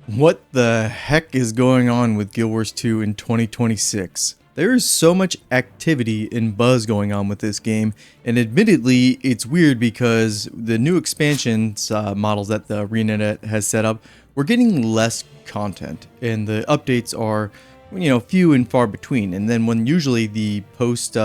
What the heck is going on with Guild Wars 2 in 2026? There is so much activity and buzz going on with this game, and admittedly, it's weird because the new expansions models that the ArenaNet has set up, we're getting less content, and the updates are, few and far between. And then when usually the post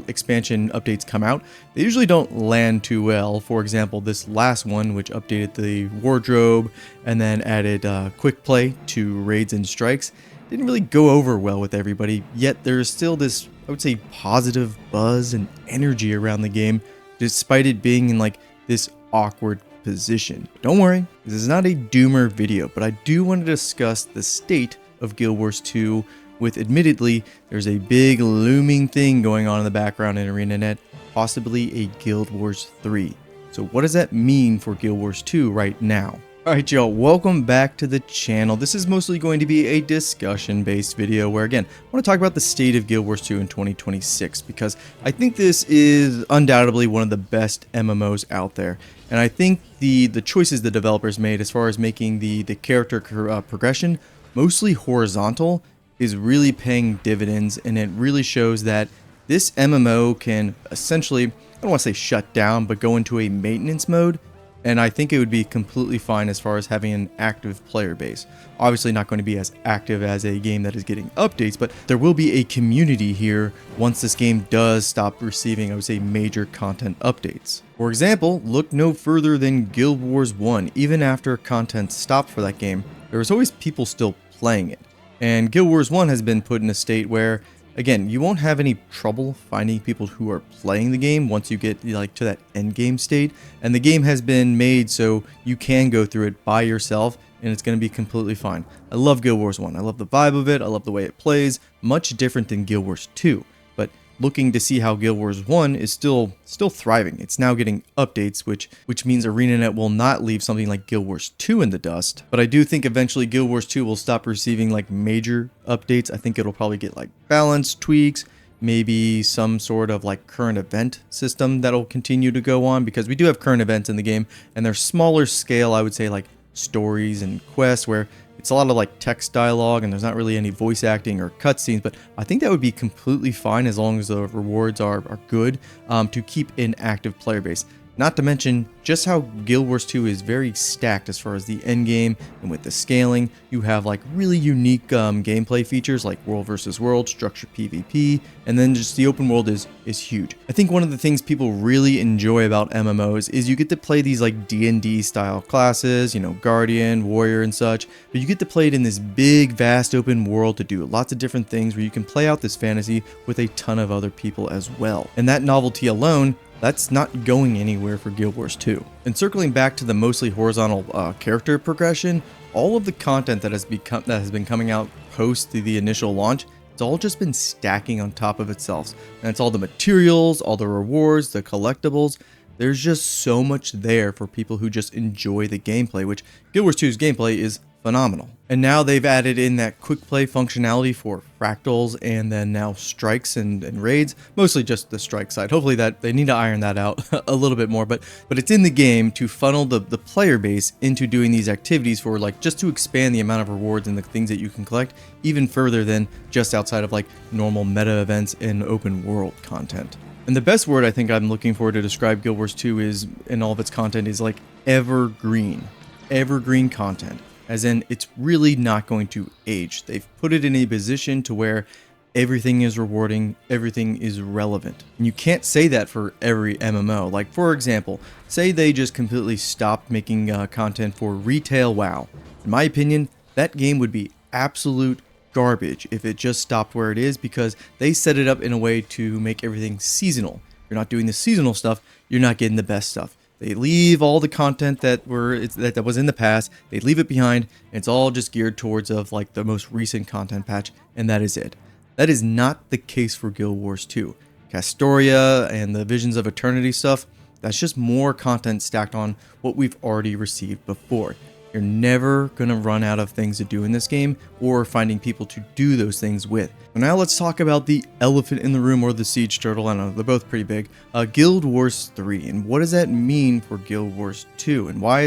expansion updates come out, they usually don't land too well. For example, this last one, which updated the wardrobe and then added quick play to raids and strikes, didn't really go over well with everybody. Yet there's still this, I would say, positive buzz and energy around the game, despite it being in like this awkward position. Don't worry, this is not a doomer video, but I do want to discuss the state of Guild Wars 2 with, admittedly, there's a big looming thing going on in the background in ArenaNet, possibly a Guild Wars 3. So what does that mean for Guild Wars 2 right now? Alright y'all, welcome back to the channel. This is mostly going to be a discussion based video where, again, I want to talk about the state of Guild Wars 2 in 2026 because I think this is undoubtedly one of the best MMOs out there. And I think the choices the developers made as far as making the character progression mostly horizontal is really paying dividends, and it really shows that this MMO can essentially, I don't want to say shut down, but go into a maintenance mode. And I think it would be completely fine as far as having an active player base. Obviously not going to be as active as a game that is getting updates, but there will be a community here once this game does stop receiving, I would say, major content updates. For example, look no further than Guild Wars 1. Even after content stopped for that game, there was always people still playing it. And Guild Wars 1 has been put in a state where, again, you won't have any trouble finding people who are playing the game once you get like to that end game state. And the game has been made so you can go through it by yourself and it's going to be completely fine. I love Guild Wars 1. I love the vibe of it. I love the way it plays. Much different than Guild Wars 2. But looking to see how Guild Wars 1 is still thriving. It's now getting updates, which means ArenaNet will not leave something like Guild Wars 2 in the dust. But I do think eventually Guild Wars 2 will stop receiving like major updates. I think it'll probably get like balance tweaks, maybe some sort of like current event system that'll continue to go on, because we do have current events in the game and they're smaller scale, I would say, like stories and quests where it's a lot of like text dialogue and there's not really any voice acting or cutscenes, but I think that would be completely fine as long as the rewards are good to keep an active player base. Not to mention just how Guild Wars 2 is very stacked as far as the end game, and with the scaling, you have like really unique gameplay features like world versus world, structured PvP, and then just the open world is huge. I think one of the things people really enjoy about MMOs is you get to play these like D&D style classes, Guardian, Warrior and such, but you get to play it in this big, vast open world to do lots of different things where you can play out this fantasy with a ton of other people as well. And that novelty alone, that's not going anywhere for Guild Wars 2. And circling back to the mostly horizontal character progression, all of the content that has been coming out post the initial launch, it's all just been stacking on top of itself. And it's all the materials, all the rewards, the collectibles. There's just so much there for people who just enjoy the gameplay, which Guild Wars 2's gameplay is phenomenal. And now they've added in that quick play functionality for fractals and then now strikes and raids, mostly just the strike side. Hopefully that they need to iron that out a little bit more, but it's in the game to funnel the player base into doing these activities for like just to expand the amount of rewards and the things that you can collect even further than just outside of like normal meta events and open world content. And the best word I think I'm looking for to describe Guild Wars 2 is, in all of its content, is like evergreen. Evergreen content. As in, it's really not going to age. They've put it in a position to where everything is rewarding, everything is relevant. And you can't say that for every MMO. Like, for example, say they just completely stopped making content for retail WoW. In my opinion, that game would be absolute garbage if it just stopped where it is, because they set it up in a way to make everything seasonal. You're not doing the seasonal stuff, you're not getting the best stuff. They leave all the content that was in the past, they leave it behind, and it's all just geared towards of like the most recent content patch, and that is it. That is not the case for Guild Wars 2. Castoria and the Visions of Eternity stuff, that's just more content stacked on what we've already received before. You're never going to run out of things to do in this game or finding people to do those things with. So now let's talk about the elephant in the room, or the siege turtle. I don't know, they're both pretty big. Guild Wars 3, and what does that mean for Guild Wars 2? And why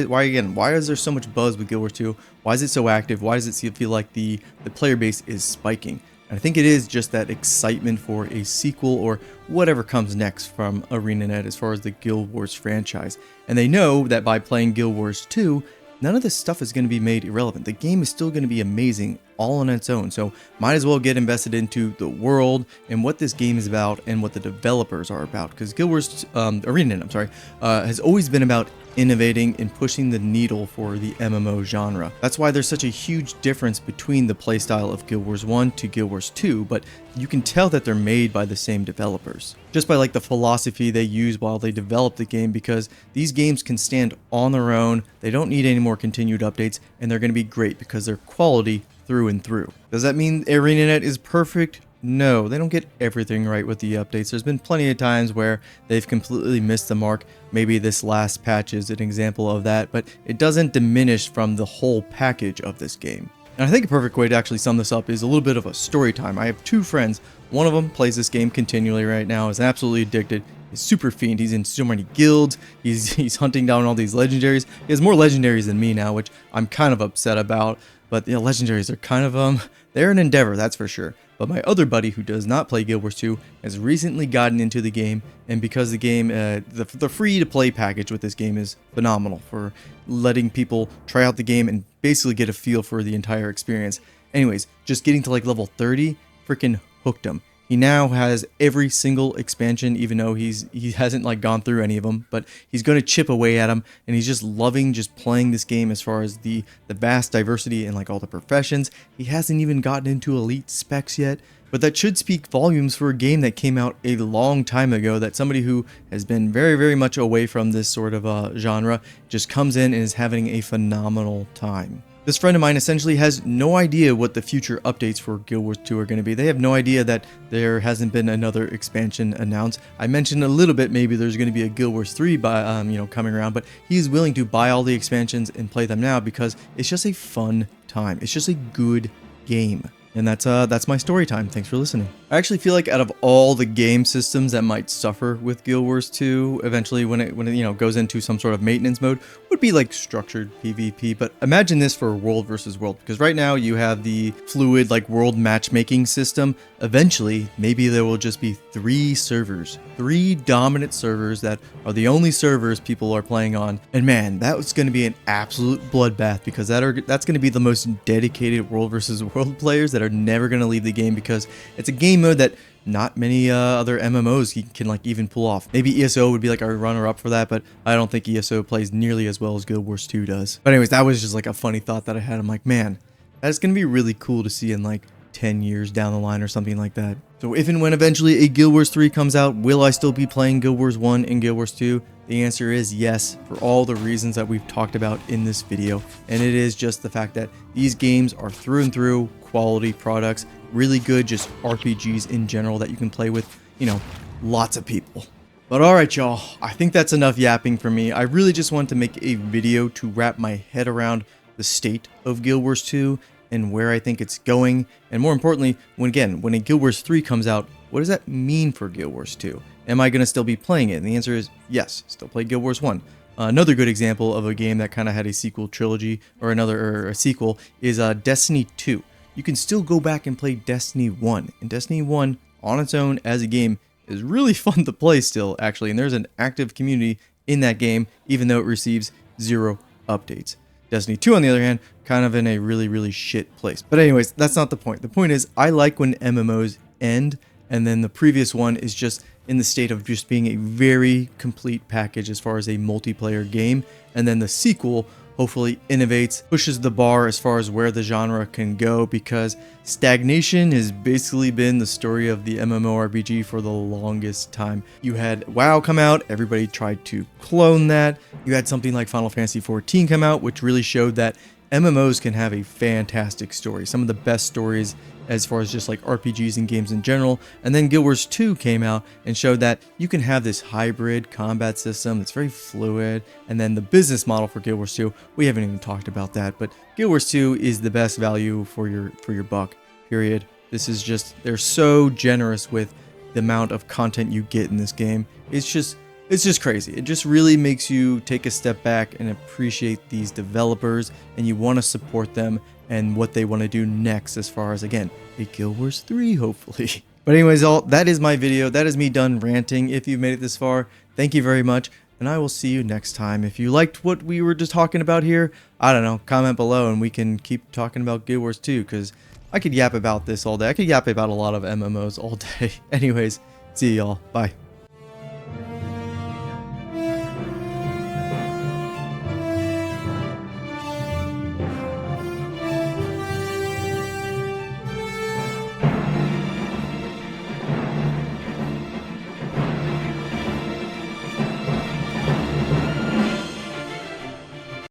is there so much buzz with Guild Wars 2? Why is it so active? Why does it feel like the player base is spiking? And I think it is just that excitement for a sequel or whatever comes next from ArenaNet as far as the Guild Wars franchise. And they know that by playing Guild Wars 2, none of this stuff is going to be made irrelevant. The game is still going to be amazing all on its own, so might as well get invested into the world and what this game is about and what the developers are about, because Guild Wars ArenaNet, has always been about innovating and pushing the needle for the MMO genre. That's why there's such a huge difference between the playstyle of Guild Wars 1 to Guild Wars 2, but you can tell that they're made by the same developers. Just by like the philosophy they use while they develop the game, because these games can stand on their own, they don't need any more continued updates, and they're going to be great because they're quality through and through. Does that mean ArenaNet is perfect? No, they don't get everything right with the updates. There's been plenty of times where they've completely missed the mark. Maybe this last patch is an example of that, but it doesn't diminish from the whole package of this game. And I think a perfect way to actually sum this up is a little bit of a story time. I have two friends. One of them plays this game continually right now, is absolutely addicted. He's super fiend. He's in so many guilds. He's hunting down all these legendaries. He has more legendaries than me now, which I'm kind of upset about. But you know, legendaries are kind of they're an endeavor, that's for sure. But my other buddy, who does not play Guild Wars 2, has recently gotten into the game, and because the game, the free-to-play package with this game is phenomenal for letting people try out the game and basically get a feel for the entire experience. Anyways, just getting to like level 30, freaking hooked him. He now has every single expansion, even though he hasn't like gone through any of them, but he's going to chip away at them, and he's just loving just playing this game as far as the vast diversity and like all the professions. He hasn't even gotten into elite specs yet, but that should speak volumes for a game that came out a long time ago, that somebody who has been very, very much away from this sort of genre just comes in and is having a phenomenal time. This friend of mine essentially has no idea what the future updates for Guild Wars 2 are going to be. They have no idea that there hasn't been another expansion announced. I mentioned a little bit maybe there's going to be a Guild Wars 3 coming around, but he's willing to buy all the expansions and play them now because it's just a fun time. It's just a good game. And that's my story time. Thanks for listening. I actually feel like out of all the game systems that might suffer with Guild Wars 2 eventually when it goes into some sort of maintenance mode would be like structured PvP. But imagine this for world versus world, because right now you have the fluid like world matchmaking system. Eventually, maybe there will just be 3 servers, 3 dominant servers that are the only servers people are playing on. And man, that was going to be an absolute bloodbath, because that's going to be the most dedicated world versus world players that are never going to leave the game, because it's a game mode that not many other MMOs can like even pull off. Maybe ESO would be like our runner-up for that, but I don't think ESO plays nearly as well as Guild Wars 2 does. But anyways, that was just like a funny thought that I had. I'm like, man, that's gonna be really cool to see in like 10 years down the line or something like that. So if and when eventually a Guild Wars 3 comes out, will I still be playing Guild Wars 1 and Guild Wars 2? The answer is yes, for all the reasons that we've talked about in this video. And it is just the fact that these games are through and through quality products, really good just RPGs in general that you can play with, lots of people. But alright y'all, I think that's enough yapping for me. I really just wanted to make a video to wrap my head around the state of Guild Wars 2 and where I think it's going, and more importantly, when a Guild Wars 3 comes out, what does that mean for Guild Wars 2? Am I going to still be playing it? And the answer is yes, still play Guild Wars 1. Another good example of a game that kind of had a sequel trilogy, or a sequel, is Destiny 2. You can still go back and play Destiny 1, and Destiny 1 on its own as a game is really fun to play still, actually, and there's an active community in that game, even though it receives 0 updates. Destiny 2, on the other hand, kind of in a really, really shit place. But anyways, that's not the point. The point is, I like when MMOs end, and then the previous one is just in the state of just being a very complete package as far as a multiplayer game, and then the sequel hopefully innovates, pushes the bar as far as where the genre can go, because stagnation has basically been the story of the MMORPG for the longest time. You had WoW come out, everybody tried to clone that. You had something like Final Fantasy XIV come out, which really showed that MMOs can have a fantastic story, some of the best stories as far as just like RPGs and games in general. And then Guild Wars 2 came out and showed that you can have this hybrid combat system that's very fluid. And then the business model for Guild Wars 2, we haven't even talked about that, but Guild Wars 2 is the best value for your buck, period. This is just, they're so generous with the amount of content you get in this game. It's just crazy. It just really makes you take a step back and appreciate these developers, and you want to support them and what they want to do next as far as, again, a Guild Wars 3 hopefully. But anyways, all that is my video. That is me done ranting. If you've made it this far, thank you very much, and I will see you next time. If you liked what we were just talking about here, I don't know, comment below and we can keep talking about Guild Wars 2, because I could yap about this all day. I could yap about a lot of MMOs all day. Anyways, see y'all. Bye.